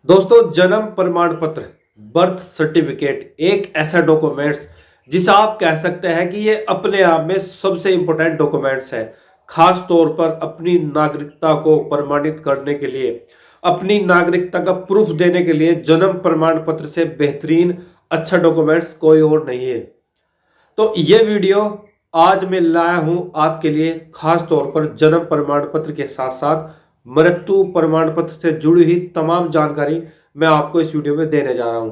दोस्तों, जन्म प्रमाण पत्र बर्थ सर्टिफिकेट एक ऐसा डॉक्यूमेंट्स जिसे आप कह सकते हैं कि ये अपने आप में सबसे इंपॉर्टेंट डॉक्यूमेंट्स है। खास तौर पर अपनी नागरिकता को प्रमाणित करने के लिए, अपनी नागरिकता का प्रूफ देने के लिए जन्म प्रमाण पत्र से बेहतरीन अच्छा डॉक्यूमेंट्स कोई और नहीं है। तो ये वीडियो आज मैं लाया हूं आपके लिए खास तौर पर जन्म प्रमाण पत्र के साथ साथ मृत्यु प्रमाण पत्र से जुड़ी हुई तमाम जानकारी मैं आपको इस वीडियो में देने जा रहा हूं।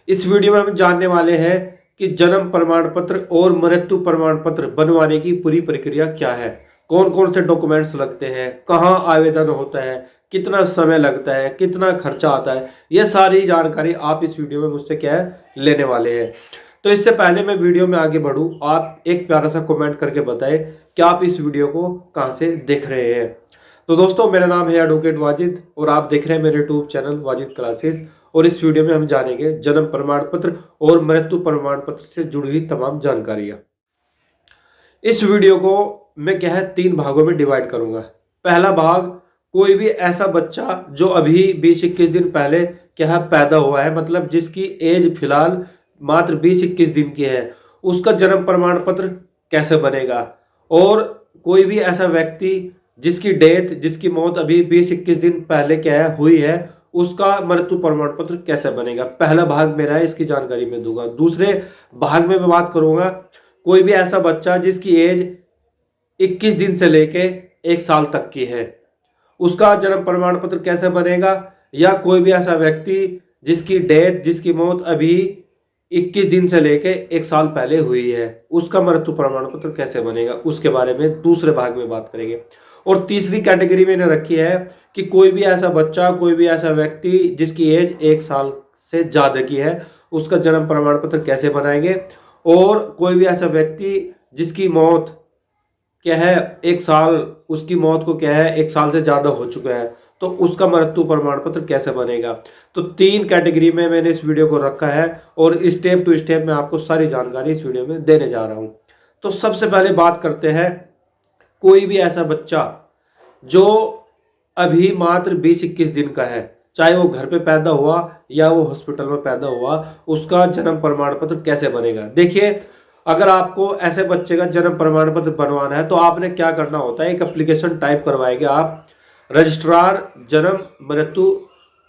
इस वीडियो में हम जानने वाले हैं कि जन्म प्रमाण पत्र और मृत्यु प्रमाण पत्र बनवाने की पूरी प्रक्रिया क्या है, कौन कौन से डॉक्यूमेंट्स लगते हैं, कहाँ आवेदन होता है, कितना समय लगता है, कितना खर्चा आता है। यह सारी जानकारी आप इस वीडियो में मुझसे क्या है लेने वाले हैं। तो इससे पहले मैं वीडियो में आगे बढ़ूं, आप एक प्यारा सा कमेंट करके बताएं कि आप इस वीडियो को कहां से देख रहे हैं। तो दोस्तों, मेरा नाम है एडवोकेट वाजिद और आप देख रहे हैं मेरे यूट्यूब चैनल वाजिद क्लासेस। और इस वीडियो में हम जानेंगे जन्म प्रमाण पत्र और मृत्यु प्रमाण पत्र से जुड़ी हुई तमाम जानकारियां। इस वीडियो को मैं क्या है 3 भागों में डिवाइड करूंगा। पहला भाग, कोई भी ऐसा बच्चा जो अभी 20-21 दिन पहले क्या है पैदा हुआ है, मतलब जिसकी एज फिलहाल मात्र 20-21 दिन की है, उसका जन्म प्रमाण पत्र कैसे बनेगा। और कोई भी ऐसा व्यक्ति जिसकी डेथ, जिसकी मौत अभी 20-21 दिन पहले क्या है हुई है, उसका मृत्यु प्रमाण पत्र कैसे बनेगा। पहला भाग मेरा है, इसकी जानकारी मैं दूंगा। दूसरे भाग में मैं बात करूंगा कोई भी ऐसा बच्चा जिसकी एज 21 दिन से लेके 1 साल तक की है, उसका जन्म प्रमाण पत्र कैसे बनेगा। या कोई भी ऐसा व्यक्ति जिसकी डेथ, जिसकी मौत अभी 21 दिन से लेके 1 साल पहले हुई है, उसका मृत्यु प्रमाण पत्र कैसे बनेगा, उसके बारे में दूसरे भाग में बात करेंगे। और तीसरी कैटेगरी मैंने रखी है कि कोई भी ऐसा बच्चा, कोई भी ऐसा व्यक्ति जिसकी एज 1 साल से ज्यादा की है, उसका जन्म प्रमाण पत्र कैसे बनाएंगे। और कोई भी ऐसा व्यक्ति जिसकी मौत क्या है 1 साल, उसकी मौत को क्या है 1 साल से ज्यादा हो चुका है, तो उसका मृत्यु प्रमाण पत्र कैसे बनेगा। तो 3 कैटेगरी में मैंने इस वीडियो को रखा है और स्टेप टू स्टेप मैं आपको सारी जानकारी इस वीडियो में देने जा रहा हूं। तो सबसे पहले बात करते हैं, कोई भी ऐसा बच्चा जो अभी मात्र 20-21 दिन का है, चाहे वो घर पे पैदा हुआ या वो हॉस्पिटल में पैदा हुआ, उसका जन्म प्रमाण पत्र कैसे बनेगा। देखिए, अगर आपको ऐसे बच्चे का जन्म प्रमाण पत्र बनवाना है तो आपने क्या करना होता है, एक एप्लीकेशन टाइप करवाएंगे आप। रजिस्ट्रार जन्म मृत्यु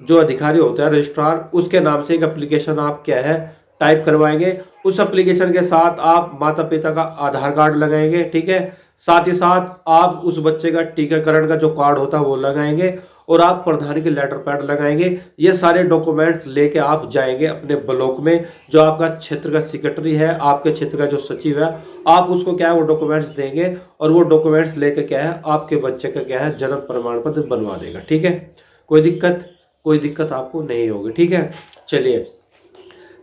जो अधिकारी होता है रजिस्ट्रार, उसके नाम से एक एप्लीकेशन आप क्या है टाइप करवाएंगे। उस एप्लीकेशन के साथ आप माता पिता का आधार कार्ड लगाएंगे, ठीक है। साथ ही साथ आप उस बच्चे का टीकाकरण का जो कार्ड होता है वो लगाएंगे और आप प्रधान के लेटर पैड लगाएंगे। ये सारे डॉक्यूमेंट्स लेके आप जाएंगे अपने ब्लॉक में, जो आपका क्षेत्र का सेक्रेटरी है, आपके क्षेत्र का जो सचिव है, आप उसको क्या है वो डॉक्यूमेंट्स देंगे और वो डॉक्यूमेंट्स लेके क्या है आपके बच्चे का क्या है जन्म प्रमाण पत्र बनवा देगा, ठीक है। कोई दिक्कत आपको नहीं होगी, ठीक है। चलिए,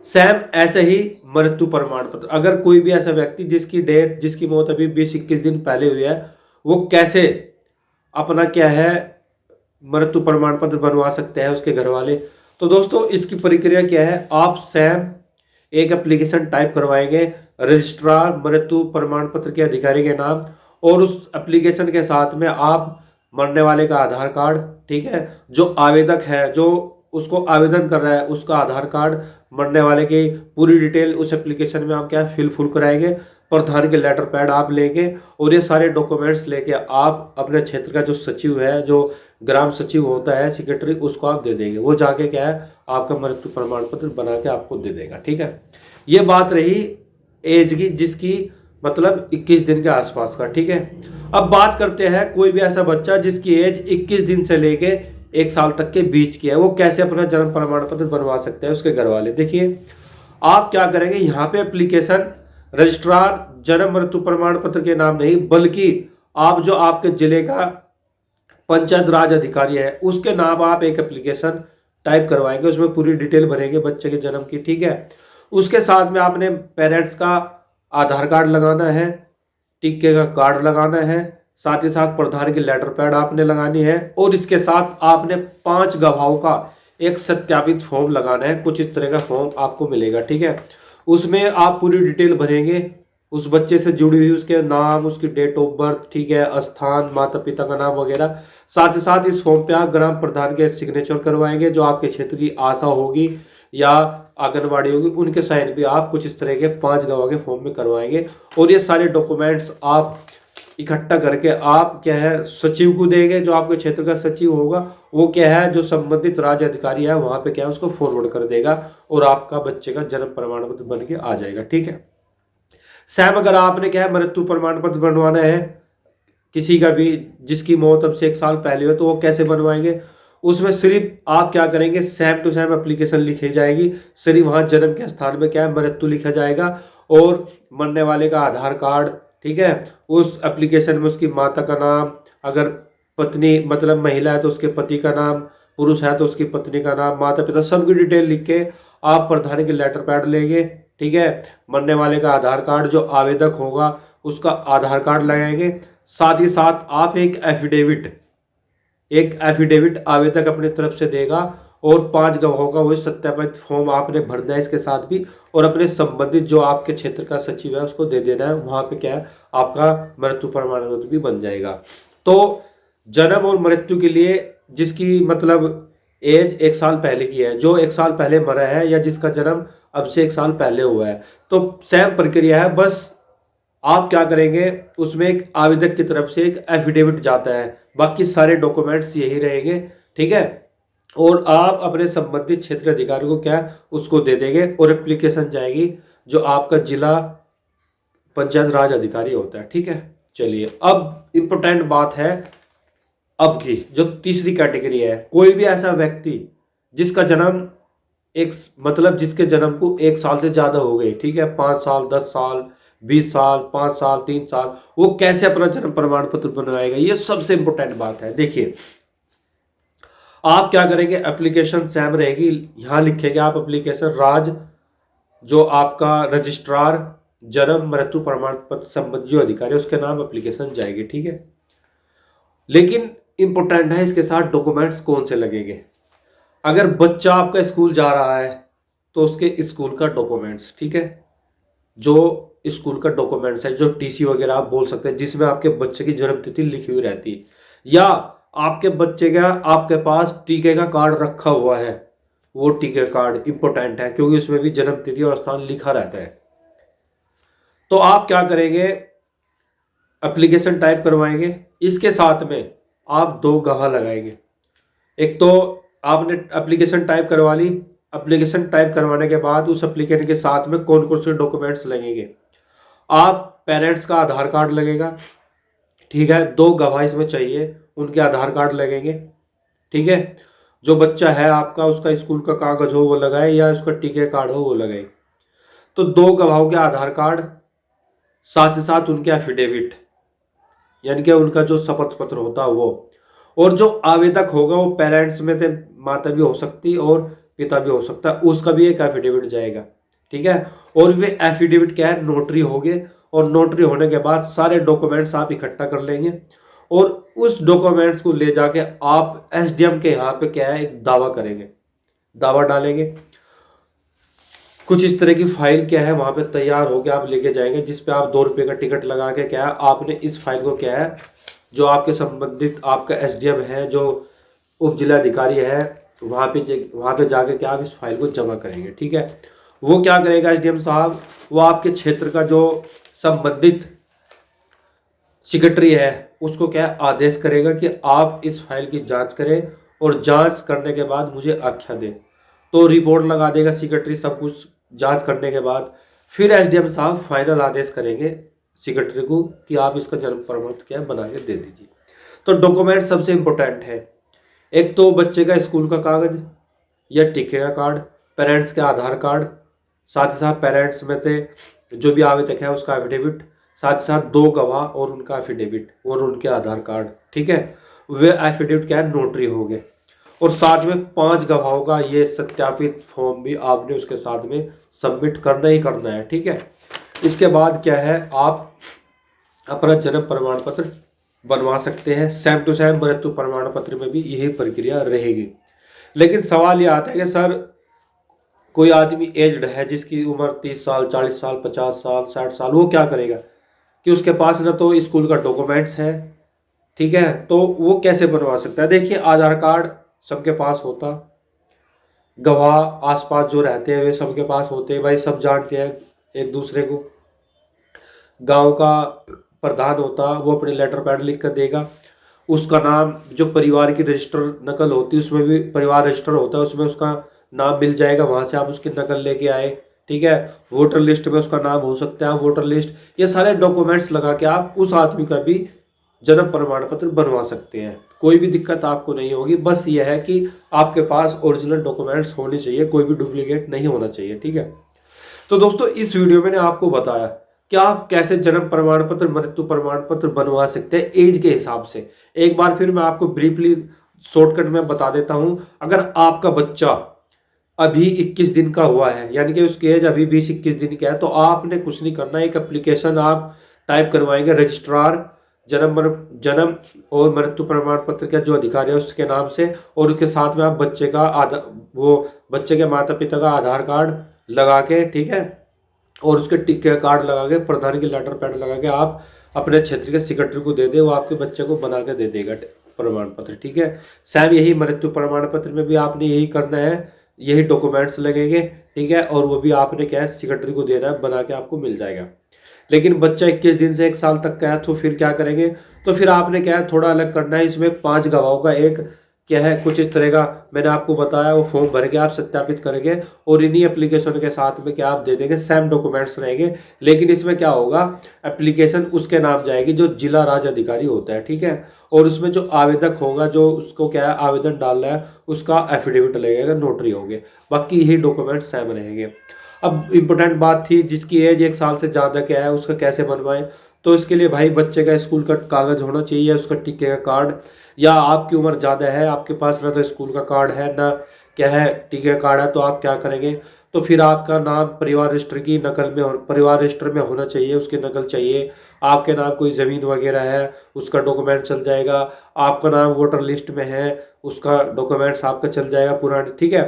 सेम ऐसे ही मृत्यु प्रमाण पत्र, अगर कोई भी ऐसा व्यक्ति जिसकी डेथ, जिसकी मौत अभी 20-21 दिन पहले हुई है, वो कैसे अपना क्या है मृत्यु प्रमाण पत्र बनवा सकते हैं उसके घर वाले। तो दोस्तों, इसकी प्रक्रिया क्या है, आप सेम एक एप्लीकेशन टाइप करवाएंगे रजिस्ट्रार मृत्यु प्रमाण पत्र के अधिकारी के नाम, और उस एप्लीकेशन के साथ में आप मरने वाले का आधार कार्ड, ठीक है, जो आवेदक है, जो उसको आवेदन कर रहा है, उसका आधार कार्ड, मरने वाले की पूरी डिटेल उस एप्लीकेशन में आप क्या फिल कराएंगे। प्रधान के लेटर पैड आप लेंगे और ये सारे डॉक्यूमेंट्स लेके आप अपने क्षेत्र का जो सचिव है, जो ग्राम सचिव होता है, सेक्रेटरी, उसको आप दे देंगे। वो जाके क्या है आपका मृत्यु प्रमाण पत्र बना के आपको दे देगा, ठीक है। ये बात रही एज की, जिसकी मतलब 21 दिन के आसपास का, ठीक है। अब बात करते हैं कोई भी ऐसा बच्चा जिसकी एज 21 दिन से लेके 1 साल तक के बीच की है, वो कैसे अपना जन्म प्रमाण पत्र बनवा सकते हैं उसके घर वाले। देखिए, आप क्या करेंगे, यहाँ पे एप्लीकेशन रजिस्ट्रार जन्म मृत्यु प्रमाण पत्र के नाम नहीं, बल्कि आप जो आपके जिले का पंचायत राज अधिकारी है उसके नाम आप एक एप्लीकेशन टाइप करवाएंगे, उसमें पूरी डिटेल भरेंगे बच्चे के जन्म की, ठीक है। उसके साथ में आपने पेरेंट्स का आधार कार्ड लगाना है, टीके का कार्ड लगाना है, साथ ही साथ प्रधान की लेटर पैड आपने लगानी है, और इसके साथ आपने 5 गवाहों का एक सत्यापित फॉर्म लगाना है। कुछ इस तरह का फॉर्म आपको मिलेगा, ठीक है। उसमें आप पूरी डिटेल भरेंगे, उस बच्चे से जुड़ी हुई उसके नाम, उसकी डेट ऑफ बर्थ, ठीक है, स्थान, माता पिता का नाम वगैरह साथ ही साथ इस फॉर्म पे आप ग्राम प्रधान के सिग्नेचर करवाएंगे, जो आपके क्षेत्र की आशा होगी या आंगनबाड़ी होगी उनके साइन भी आप कुछ इस तरह के 5 गवाह के फॉर्म में करवाएंगे। और ये सारे डॉक्यूमेंट्स आप इकट्ठा करके आप क्या है सचिव को देंगे, जो आपके क्षेत्र का सचिव होगा वो क्या है जो संबंधित राज्य अधिकारी है वहां पे क्या है उसको फॉरवर्ड कर देगा और आपका बच्चे का जन्म प्रमाण पत्र बन के आ जाएगा। ठीक है। सेम अगर आपने क्या है मृत्यु प्रमाण पत्र बनवाना है किसी का भी जिसकी मौत अब से 1 साल पहले हो, तो वो कैसे बनवाएंगे? उसमें सिर्फ आप क्या करेंगे, सेम टू सेम एप्लीकेशन लिखी जाएगी, सिर्फ वहां जन्म के स्थान में क्या है मृत्यु लिखा जाएगा और मरने वाले का आधार कार्ड, ठीक है, उस एप्लीकेशन में उसकी माता का नाम, अगर पत्नी मतलब महिला है तो उसके पति का नाम, पुरुष है तो उसकी पत्नी का नाम, माता पिता सबकी डिटेल लिख के आप प्रधान के लेटर पैड लेंगे। ठीक है। मरने वाले का आधार कार्ड, जो आवेदक होगा उसका आधार कार्ड लगाएंगे। साथ ही साथ आप एक एफिडेविट आवेदक अपने तरफ से देगा और 5 गवाहों का वही सत्यापित फॉर्म आपने भरना है इसके साथ भी, और अपने संबंधित जो आपके क्षेत्र का सचिव है उसको दे देना है। वहां पे क्या है आपका मृत्यु प्रमाण पत्र भी बन जाएगा। तो जन्म और मृत्यु के लिए जिसकी मतलब एज 1 साल पहले की है, जो 1 साल पहले मरा है या जिसका जन्म अब से 1 साल पहले हुआ है, तो सेम प्रक्रिया है। बस आप क्या करेंगे उसमें एक आवेदक की तरफ से एक एफिडेविट जाता है, बाकी सारे डॉक्यूमेंट्स यही रहेंगे। ठीक है। और आप अपने संबंधित क्षेत्र अधिकारी को क्या है उसको दे देंगे और एप्लीकेशन जाएगी जो आपका जिला पंचायत राज अधिकारी होता है। ठीक है। चलिए अब इंपॉर्टेंट बात है अब की जो तीसरी कैटेगरी है, कोई भी ऐसा व्यक्ति जिसका जन्म एक मतलब जिसके जन्म को 1 साल से ज्यादा हो गए, ठीक है, 5 साल 10 साल 20 साल 5 साल 3 साल, वो कैसे अपना जन्म प्रमाण पत्र बनवाएगा, ये सबसे इंपॉर्टेंट बात है। देखिए आप क्या करेंगे, एप्लीकेशन सेम रहेगी, यहां लिखेंगे आप एप्लीकेशन राज जो आपका रजिस्ट्रार जन्म मृत्यु प्रमाण पत्र संबंधी जो अधिकारी उसके नाम एप्लीकेशन जाएगी। ठीक है। लेकिन इंपॉर्टेंट है इसके साथ डॉक्यूमेंट्स कौन से लगेंगे। अगर बच्चा आपका स्कूल जा रहा है तो उसके स्कूल का डॉक्यूमेंट्स, ठीक है, जो स्कूल का डॉक्यूमेंट्स है, जो टीसी वगैरह आप बोल सकते हैं जिसमें आपके बच्चे की जन्म तिथि लिखी हुई रहती है, या आपके बच्चे का आपके पास टीके का कार्ड रखा हुआ है, वो टीके कार्ड इंपॉर्टेंट है क्योंकि उसमें भी जन्म तिथि और स्थान लिखा रहता है। तो आप क्या करेंगे, एप्लीकेशन टाइप करवाएंगे, इसके साथ में आप 2 गवाह लगाएंगे। एक तो आपने एप्लीकेशन टाइप करवा ली, एप्लीकेशन टाइप करवाने के बाद उस एप्लीकेशन के साथ में कौन कौन से डॉक्यूमेंट्स लगेंगे, आप पेरेंट्स का आधार कार्ड लगेगा, ठीक है, 2 गवाह इसमें चाहिए, उनके आधार कार्ड लगेंगे। ठीक है। जो बच्चा है आपका उसका स्कूल का कागज हो वो लगाए या उसका टीके कार्ड हो वो लगाए। तो 2 गवाहों के आधार कार्ड, साथ ही साथ उनके एफिडेविट यानी कि उनका जो शपथ पत्र होता है वो, और जो आवेदक होगा वो पेरेंट्स में से माता भी हो सकती और पिता भी हो सकता है, उसका भी एक एफिडेविट जाएगा। ठीक है। और वे एफिडेविट क्या है नोटरी होंगे, और नोटरी होने के बाद सारे डॉक्यूमेंट्स आप इकट्ठा कर लेंगे और उस डॉक्यूमेंट्स को ले जाके आप एसडीएम के यहाँ पे क्या है एक दावा करेंगे, दावा डालेंगे। कुछ इस तरह की फाइल क्या है वहां पे तैयार होकर आप लेके जाएंगे, जिसपे आप 2 रुपये का टिकट लगा के क्या है आपने इस फाइल को क्या है जो आपके संबंधित आपका एसडीएम है जो उप जिलाधिकारी है वहां पे जाके क्या आप इस फाइल को जमा करेंगे। ठीक है। वो क्या करेगा एसडीएम साहब, वो आपके क्षेत्र का जो संबंधित सेक्रेटरी है उसको क्या आदेश करेगा कि आप इस फाइल की जांच करें और जांच करने के बाद मुझे आख्या दें। तो रिपोर्ट लगा देगा सेक्रेटरी, सब कुछ जांच करने के बाद फिर एसडीएम साहब फाइनल आदेश करेंगे सेक्रेटरी को कि आप इसका जन्म प्रमाण क्या बना के दे दीजिए। तो डॉक्यूमेंट सबसे इंपॉर्टेंट है, एक तो बच्चे का स्कूल का कागज या टीके का कार्ड, पेरेंट्स के आधार कार्ड, साथ ही साथ पेरेंट्स में से जो भी आवेदक है उसका एफिडेविट, साथ ही साथ 2 गवाह और उनका एफिडेविट और उनके आधार कार्ड। ठीक है। वे एफिडेविट क्या है नोटरी हो गए, और साथ में 5 गवाहों का ये सत्यापित फॉर्म भी आपने उसके साथ में सबमिट करना ही करना है। ठीक है। इसके बाद क्या है आप अपना जन्म प्रमाण पत्र बनवा सकते हैं। सेम टू सेम मृत्यु प्रमाण पत्र में भी यही प्रक्रिया रहेगी। लेकिन सवाल ये आता है कि सर कोई आदमी एज्ड है जिसकी उम्र 30 साल 40 साल 50 साल 60 साल, वो क्या करेगा कि उसके पास ना तो स्कूल का डॉक्यूमेंट्स है, ठीक है, तो वो कैसे बनवा सकता है? देखिए, आधार कार्ड सबके पास होता, गवाह आसपास जो रहते हैं वे सबके पास होते हैं, भाई सब जानते हैं एक दूसरे को। गांव का प्रधान होता, वो अपने लेटर पैड लिख कर देगा, उसका नाम जो परिवार की रजिस्टर नकल होती है उसमें भी परिवार रजिस्टर होता है, उसमें उसका नाम मिल जाएगा, वहां से आप उसकी नकल लेके आए। ठीक है, वोटर लिस्ट में उसका नाम हो सकता है, वोटर लिस्ट, ये सारे डॉक्यूमेंट्स लगा के आप उस आदमी का भी जन्म प्रमाण पत्र बनवा सकते हैं। कोई भी दिक्कत आपको नहीं होगी, बस ये है कि आपके पास ओरिजिनल डॉक्यूमेंट्स होने चाहिए, कोई भी डुप्लीकेट नहीं होना चाहिए। ठीक है, तो दोस्तों इस वीडियो में मैंने आपको बताया कि आप कैसे जन्म प्रमाण पत्र, मृत्यु प्रमाण पत्र बनवा सकते हैं एज के हिसाब से। एक बार फिर मैं आपको ब्रीफली शॉर्टकट में बता देता हूं। अगर आपका बच्चा अभी 21 दिन का हुआ है, यानी कि उसकी एज अभी 20-21 दिन का है, तो आपने कुछ नहीं करना, एक एप्लीकेशन आप टाइप करवाएंगे, रजिस्ट्रार जन्म और मृत्यु प्रमाण पत्र का जो अधिकारी है उसके नाम से, और उसके साथ में आप बच्चे का बच्चे के माता पिता का आधार कार्ड लगा के, ठीक है, और उसके टिक कार्ड लगा के, प्रधान की लेटर पैड लगा के आप अपने क्षेत्र के सेक्रेटरी को दे दे, वो आपके बच्चे को बना के दे देगा प्रमाण पत्र। ठीक है, सेम यही मृत्यु प्रमाण पत्र में भी आपने यही करना है, यही डॉक्यूमेंट्स लगेंगे। ठीक है, और वो भी आपने क्या है सेक्रेटरी को देना है, बना के आपको मिल जाएगा। लेकिन बच्चा 21 दिन से 1 साल तक का है तो फिर क्या करेंगे? तो फिर आपने क्या है थोड़ा अलग करना है, इसमें 5 गवाहों का एक क्या है कुछ इस तरह का मैंने आपको बताया, वो फॉर्म भर के आप सत्यापित करेंगे और इन्हीं एप्लीकेशन के साथ में क्या आप दे देंगे, सेम डॉक्यूमेंट्स रहेंगे। लेकिन इसमें क्या होगा, एप्लीकेशन उसके नाम जाएगी जो जिला राज्य अधिकारी होता है। ठीक है, और उसमें जो आवेदक होगा, जो उसको क्या है आवेदन डालना है, उसका एफिडेविट लगेगा, नोटरी होंगे, बाकी यही डॉक्यूमेंट सेम रहेंगे। अब इम्पोर्टेंट बात थी, जिसकी एज 1 साल से ज़्यादा क्या है उसका कैसे बनवाएं? तो इसके लिए भाई बच्चे का स्कूल का कागज होना चाहिए, उसका टीके का कार्ड, या आपकी उम्र ज़्यादा है, आपके पास ना तो स्कूल का कार्ड है ना क्या है टीके का कार्ड है, तो आप क्या करेंगे? तो फिर आपका नाम परिवार रजिस्टर की नकल में, परिवार रजिस्टर में होना चाहिए, उसकी नकल चाहिए। आपके नाम कोई ज़मीन वगैरह है उसका डॉक्यूमेंट चल जाएगा। आपका नाम वोटर लिस्ट में है, उसका डॉक्यूमेंट्स आपका चल जाएगा पुराने। ठीक है,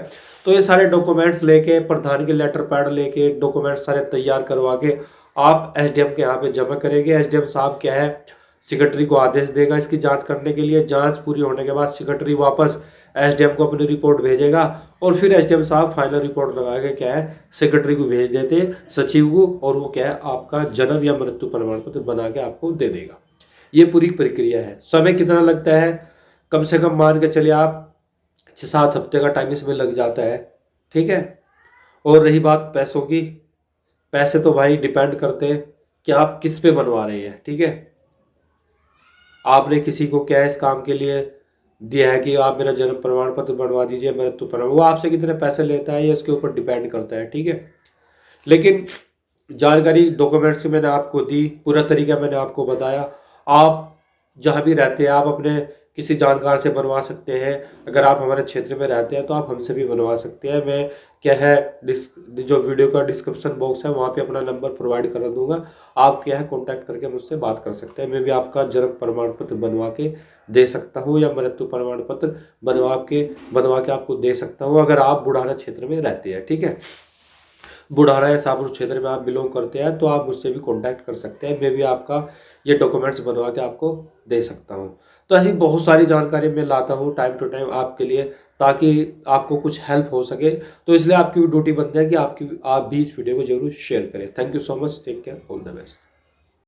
तो ये सारे डॉक्यूमेंट्स लेके, प्रधान के लेटर पैड लेके, डॉक्यूमेंट्स सारे तैयार करवा के आप एसडीएम के यहाँ पे जमा करेंगे। एसडीएम साहब क्या है सेक्रेटरी को आदेश देगा इसकी जांच करने के लिए। जांच पूरी होने के बाद सेक्रेटरी वापस एसडीएम को अपनी रिपोर्ट भेजेगा, और फिर एसडीएम साहब फाइनल रिपोर्ट लगा के क्या है सेक्रेटरी को भेज देते सचिव को, और वो क्या है आपका जन्म या मृत्यु प्रमाण पत्र बना के आपको दे देगा। ये पूरी प्रक्रिया है। समय कितना लगता है? कम से कम मान के चलिए आप 6-7 हफ्ते का टाइम इसमें लग जाता है। ठीक है, और रही बात पैसों की, पैसे तो भाई डिपेंड करते हैं कि आप किस पे बनवा रहे हैं। ठीक है, आपने किसी को क्या है इस काम के लिए दिया है कि आप मेरा जन्म प्रमाण पत्र बनवा दीजिए, मृत्यु प्रमाण, वो आपसे कितने पैसे लेता है ये इसके ऊपर डिपेंड करता है। ठीक है, लेकिन जानकारी डॉक्यूमेंट्स की मैंने आपको दी, पूरा तरीका मैंने आपको बताया। आप जहाँ भी रहते हैं आप अपने किसी जानकार से बनवा सकते हैं। अगर आप हमारे क्षेत्र में रहते हैं तो आप हमसे भी बनवा सकते हैं। मैं क्या है जो वीडियो का डिस्क्रिप्शन बॉक्स है वहाँ पे अपना नंबर प्रोवाइड कर दूंगा, आप क्या है कांटेक्ट करके मुझसे बात कर सकते हैं। मैं भी आपका जन्म प्रमाण पत्र बनवा के दे सकता हूँ, या मृत्यु प्रमाण पत्र बनवा के आपको दे सकता हूँ, अगर आप बुढ़ाना क्षेत्र में रहते हैं। ठीक है, बुढ़ाना या शाहपुर क्षेत्र में आप बिलोंग करते हैं तो आप मुझसे भी कांटेक्ट कर सकते हैं। मैं भी आपका ये डॉक्यूमेंट्स बनवा के आपको दे सकता हूँ। तो ऐसी बहुत सारी जानकारी मैं लाता हूँ टाइम टू टाइम आपके लिए, ताकि आपको कुछ हेल्प हो सके। तो इसलिए आपकी भी ड्यूटी बनती है कि आप भी इस वीडियो को जरूर शेयर करें। Thank you so much, take care, all the best.